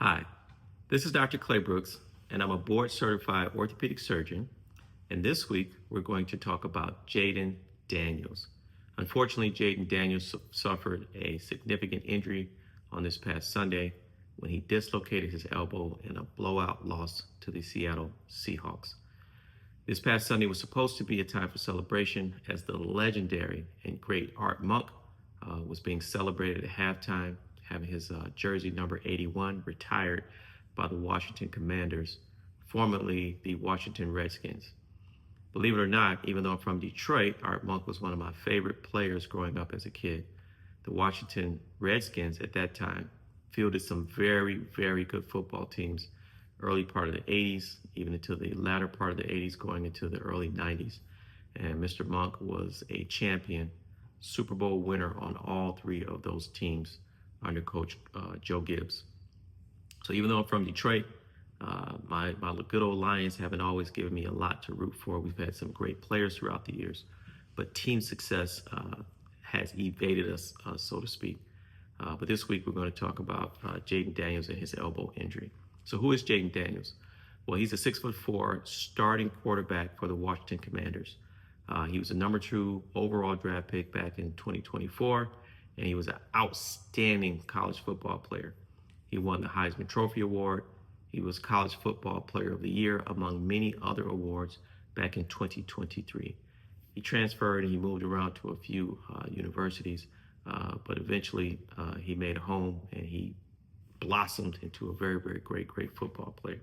Hi, this is Dr. Clay Brooks, and I'm a board-certified orthopedic surgeon. And this week, we're going to talk about Jayden Daniels. Unfortunately, Jayden Daniels suffered a significant injury on this past Sunday when he dislocated his elbow in a blowout loss to the Seattle Seahawks. This past Sunday was supposed to be a time for celebration as the legendary and great Art Monk was being celebrated at halftime, having his jersey number 81 retired by the Washington Commanders, formerly the Washington Redskins. Believe it or not, even though I'm from Detroit, Art Monk was one of my favorite players growing up as a kid. The Washington Redskins at that time fielded some very, very good football teams early part of the 80s, even into the latter part of the 80s, going into the early 90s. And Mr. Monk was a champion, Super Bowl winner on all three of those teams under Coach Joe Gibbs. So even though I'm from Detroit, my good old Lions haven't always given me a lot to root for. We've had some great players throughout the years, but team success has evaded us, so to speak. But this week we're going to talk about Jayden Daniels and his elbow injury. So who is Jayden Daniels? Well, he's a 6'4" starting quarterback for the Washington Commanders. He was a number 2 overall draft pick back in 2024, and he was an outstanding college football player. He won the Heisman Trophy Award. He was College Football Player of the Year, among many other awards, back in 2023. He transferred and he moved around to a few universities, but eventually he made a home and he blossomed into a very, very great football player.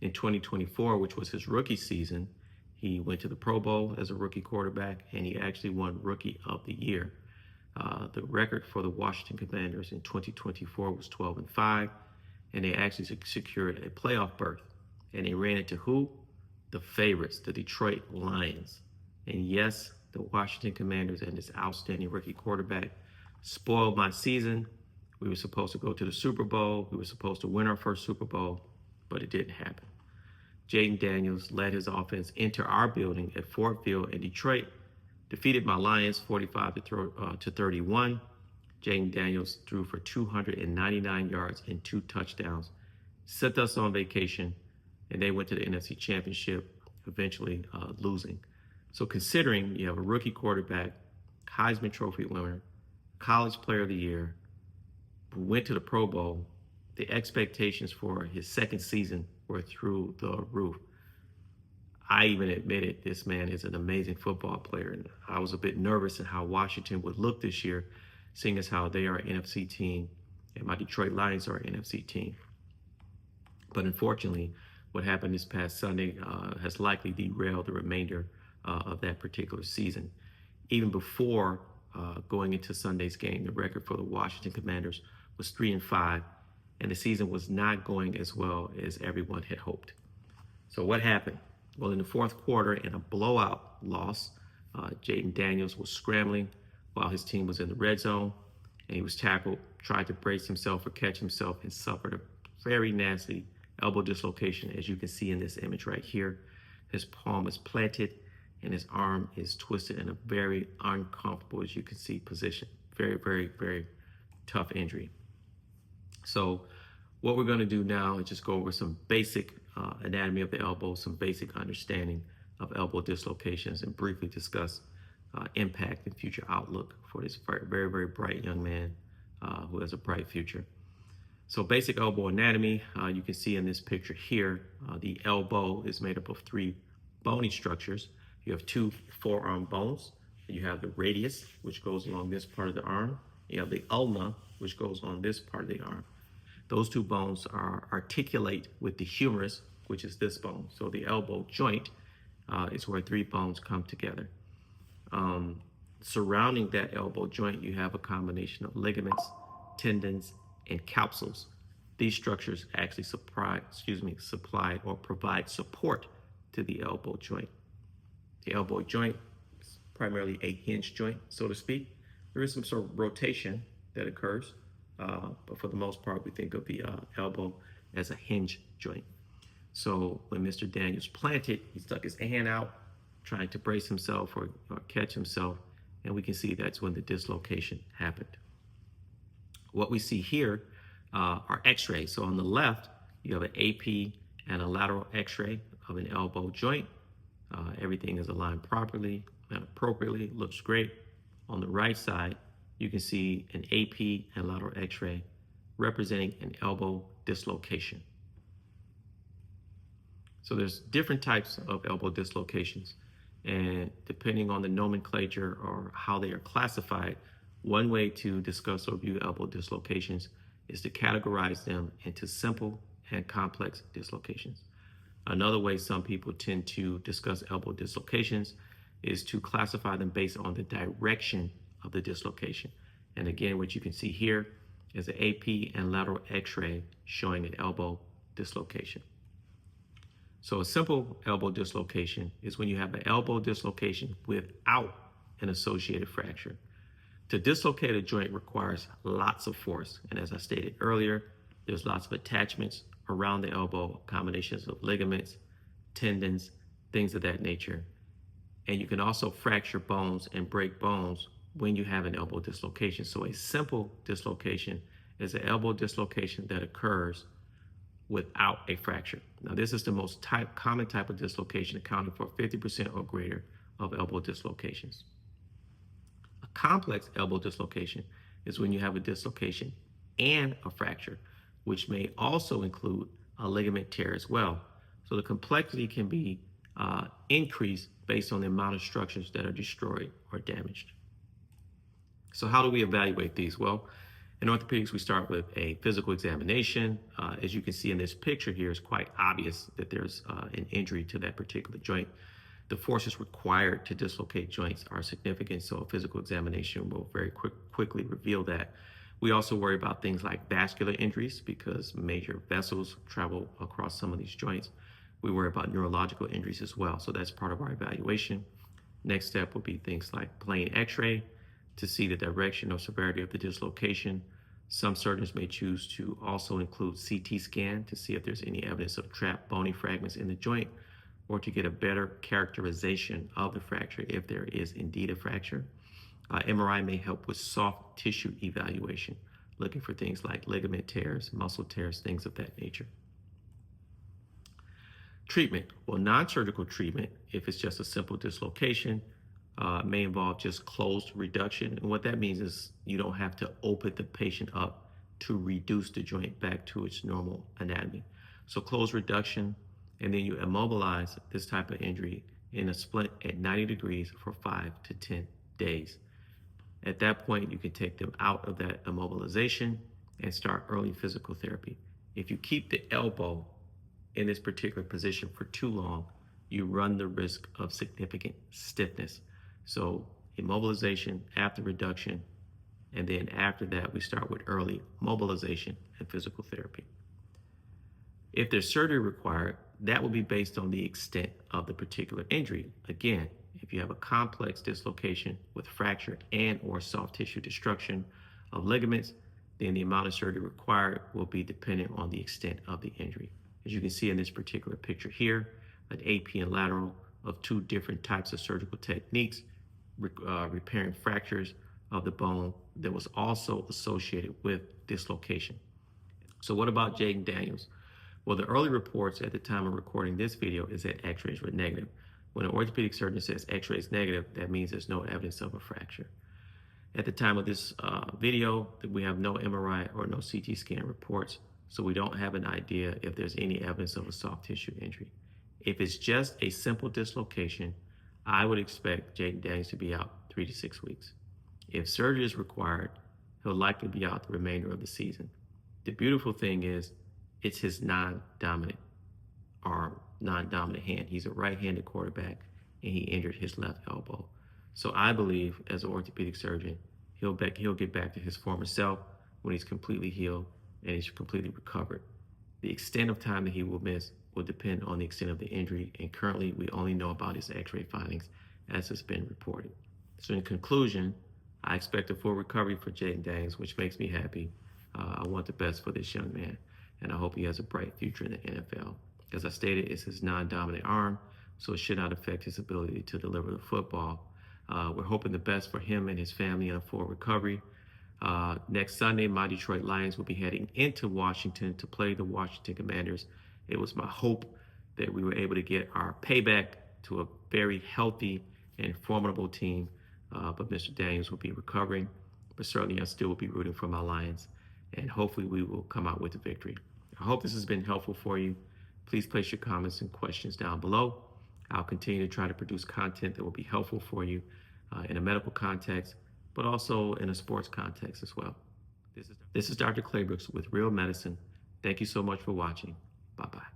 In 2024, which was his rookie season, he went to the Pro Bowl as a rookie quarterback, and he actually won Rookie of the Year. The record for the Washington Commanders in 2024 was 12-5, and they actually secured a playoff berth. And they ran into who? The favorites, the Detroit Lions. And yes, the Washington Commanders and this outstanding rookie quarterback spoiled my season. We were supposed to go to the Super Bowl. We were supposed to win our first Super Bowl, but it didn't happen. Jayden Daniels led his offense into our building at Ford Field in Detroit, defeated my Lions 45-31. Jayden Daniels threw for 299 yards and 2 touchdowns, sent us on vacation, and they went to the NFC Championship, eventually losing. So considering you have a rookie quarterback, Heisman Trophy winner, College Player of the Year, who went to the Pro Bowl, the expectations for his second season were through the roof. I even admitted this man is an amazing football player, and I was a bit nervous at how Washington would look this year, seeing as how they are an NFC team and my Detroit Lions are an NFC team. But unfortunately, what happened this past Sunday has likely derailed the remainder of that particular season. Even before going into Sunday's game, the record for the Washington Commanders was 3-5, and the season was not going as well as everyone had hoped. So what happened? Well, in the fourth quarter, in a blowout loss, Jayden Daniels was scrambling while his team was in the red zone, and he was tackled, tried to brace himself or catch himself, and suffered a very nasty elbow dislocation, as you can see in this image right here. His palm is planted, and his arm is twisted in a very uncomfortable, as you can see, position. Very, very, very tough injury. So what we're going to do now is just go over some basic anatomy of the elbow, some basic understanding of elbow dislocations, and briefly discuss impact and future outlook for this very, very bright young man who has a bright future. So basic elbow anatomy, you can see in this picture here, the elbow is made up of 3 bony structures. You have 2 forearm bones. You have the radius, which goes along this part of the arm. You have the ulna, which goes on this part of the arm. Those 2 bones are articulate with the humerus, which is this bone. So the elbow joint is where 3 bones come together. Surrounding that elbow joint, you have a combination of ligaments, tendons, and capsules. These structures actually supply or provide support to the elbow joint. The elbow joint is primarily a hinge joint, so to speak. There is some sort of rotation that occurs, but for the most part, we think of the elbow as a hinge joint. So when Mr. Daniels planted, he stuck his hand out, trying to brace himself or catch himself, and we can see that's when the dislocation happened. What we see here are x-rays. So on the left, you have an AP and a lateral x-ray of an elbow joint. Everything is aligned properly and appropriately, looks great. On the right side, you can see an AP and lateral x-ray representing an elbow dislocation. So there's different types of elbow dislocations, and depending on the nomenclature or how they are classified, one way to discuss or view elbow dislocations is to categorize them into simple and complex dislocations. Another way some people tend to discuss elbow dislocations is to classify them based on the direction of the dislocation. And again, what you can see here is an AP and lateral x-ray showing an elbow dislocation. So a simple elbow dislocation is when you have an elbow dislocation without an associated fracture. To dislocate a joint requires lots of force. And as I stated earlier, there's lots of attachments around the elbow, combinations of ligaments, tendons, things of that nature. And you can also fracture bones and break bones when you have an elbow dislocation. So a simple dislocation is an elbow dislocation that occurs without a fracture. Now, this is the most common type of dislocation, accounting for 50% or greater of elbow dislocations. A complex elbow dislocation is when you have a dislocation and a fracture, which may also include a ligament tear as well. So the complexity can be increased based on the amount of structures that are destroyed or damaged. So how do we evaluate these? Well, in orthopedics, we start with a physical examination. As you can see in this picture here, it's quite obvious that there's an injury to that particular joint. The forces required to dislocate joints are significant, so a physical examination will very quickly reveal that. We also worry about things like vascular injuries because major vessels travel across some of these joints. We worry about neurological injuries as well, so that's part of our evaluation. Next step will be things like plain x-ray to see the direction or severity of the dislocation. Some surgeons may choose to also include CT scan to see if there's any evidence of trapped bony fragments in the joint, or to get a better characterization of the fracture if there is indeed a fracture. MRI may help with soft tissue evaluation, looking for things like ligament tears, muscle tears, things of that nature. Treatment. Well, non-surgical treatment, if it's just a simple dislocation, may involve just closed reduction. And what that means is you don't have to open the patient up to reduce the joint back to its normal anatomy. So closed reduction, and then you immobilize this type of injury in a splint at 90 degrees for 5 to 10 days. At that point, you can take them out of that immobilization and start early physical therapy. If you keep the elbow in this particular position for too long, you run the risk of significant stiffness. So immobilization after reduction, and then after that, we start with early mobilization and physical therapy. If there's surgery required, that will be based on the extent of the particular injury. Again, if you have a complex dislocation with fracture and or soft tissue destruction of ligaments, then the amount of surgery required will be dependent on the extent of the injury. As you can see in this particular picture here, an AP and lateral of two different types of surgical techniques, repairing fractures of the bone that was also associated with dislocation. So what about Jayden Daniels? Well, the early reports at the time of recording this video is that x-rays were negative. When an orthopedic surgeon says x-ray is negative, that means there's no evidence of a fracture. At the time of this video, we have no MRI or no CT scan reports, so we don't have an idea if there's any evidence of a soft tissue injury. If it's just a simple dislocation, I would expect Jayden Daniels to be out 3 to 6 weeks. If surgery is required, he'll likely be out the remainder of the season. The beautiful thing is, it's his non-dominant arm, non-dominant hand. He's a right-handed quarterback, and he injured his left elbow. So I believe, as an orthopedic surgeon, he'll get back to his former self when he's completely healed and he's completely recovered. The extent of time that he will miss will depend on the extent of the injury, and currently we only know about his x-ray findings as has been reported. So in conclusion, I expect a full recovery for Jayden Daniels, which makes me happy. I want the best for this young man, and I hope he has a bright future in the NFL. As I stated, it's his non-dominant arm, so it should not affect his ability to deliver the football. We're hoping the best for him and his family in a full recovery. Next Sunday, my Detroit Lions will be heading into Washington to play the Washington Commanders. It was my hope that we were able to get our payback to a very healthy and formidable team. But Mr. Daniels will be recovering. But certainly I still will be rooting for my Lions. And hopefully we will come out with a victory. I hope this has been helpful for you. Please place your comments and questions down below. I'll continue to try to produce content that will be helpful for you in a medical context, but also in a sports context as well. This is Dr. Claybrooks with Real Medicine. Thank you so much for watching. Bye-bye.